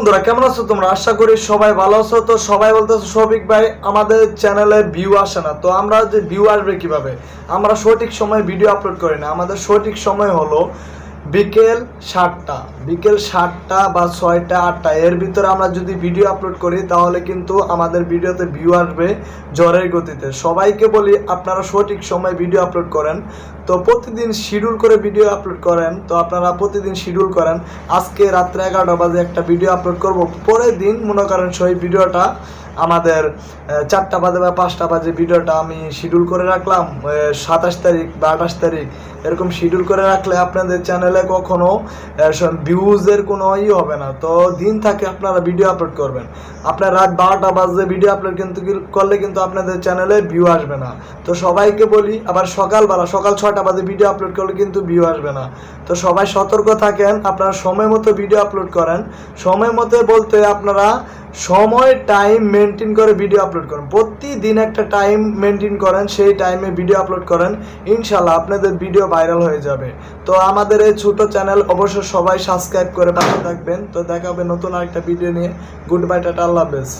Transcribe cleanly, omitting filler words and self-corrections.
বন্ধুরা কেমন আছো তোমরা? আশা করি সবাই ভালো আছো। তো সবাই বলতেছো শফিক ভাই আমাদের চ্যানেলে ভিউ আসে না, তো আমরা যে ভিউ আসবে কিভাবে? আমরা সঠিক সময় ভিডিও আপলোড করি না। আমাদের সঠিক সময় হলো বিকেল 7টা, বিকেল 7টা বা 6টা 8টা এর ভিতরে আমরা যদি ভিডিও আপলোড করি তাহলে কিন্তু আমাদের ভিডিওতে ভিউ আসবে ঝড়ের গতিতে। সবাইকে বলি আপনারা সঠিক সময় ভিডিও আপলোড করেন, তো প্রতিদিন শিডিউল করে ভিডিও আপলোড করেন। তো আপনারা প্রতিদিন শিডিউল করেন, আজকে রাত্রে 11টা বাজে একটা ভিডিও আপলোড করব, পরের দিন মনে করেন সেই ভিডিওটা আমাদের 4টা বাজে বা 5টা বাজে ভিডিওটা আমি শিডিউল করে রাখলাম 27 তারিখ বা 28 তারিখ, এরকম শিডিউল করে রাখলে আপনাদের চ্যানেলে কখনো ভিউজের কোনো হবে না। তো দিন থাকে আপনারা ভিডিও আপলোড করবেন, আপনার রাত 12টা বাজে ভিডিও আপলোড করলে কিন্তু আপনাদের চ্যানেলে ভিউ আসবে না। তো সবাইকে বলি, আবার সকাল 6টা বাজে ভিডিও আপলোড করলে কিন্তু ভিউ আসবে না। তো সবাই সতর্ক থাকেন, আপনারা সময় মতো ভিডিও আপলোড করেন। সময় মতো বলতে আপনারা সময় টাইম মেনটেন করে ভিডিও আপলোড করেন, প্রতিদিন একটা টাইম মেনটেন করেন, সেই টাইমে ভিডিও আপলোড করেন, ইনশাল্লাহ আপনাদের ভিডিও ভাইরাল হয়ে যাবে। তো আমাদের এই ছোট চ্যানেল অবশ্যই সবাই সাবস্ক্রাইব করে পাশে থাকবেন। তো দেখা হবে নতুন আরেকটা ভিডিও নিয়ে। গুড বাই, টাটা, আল্লাহ হাফেজ।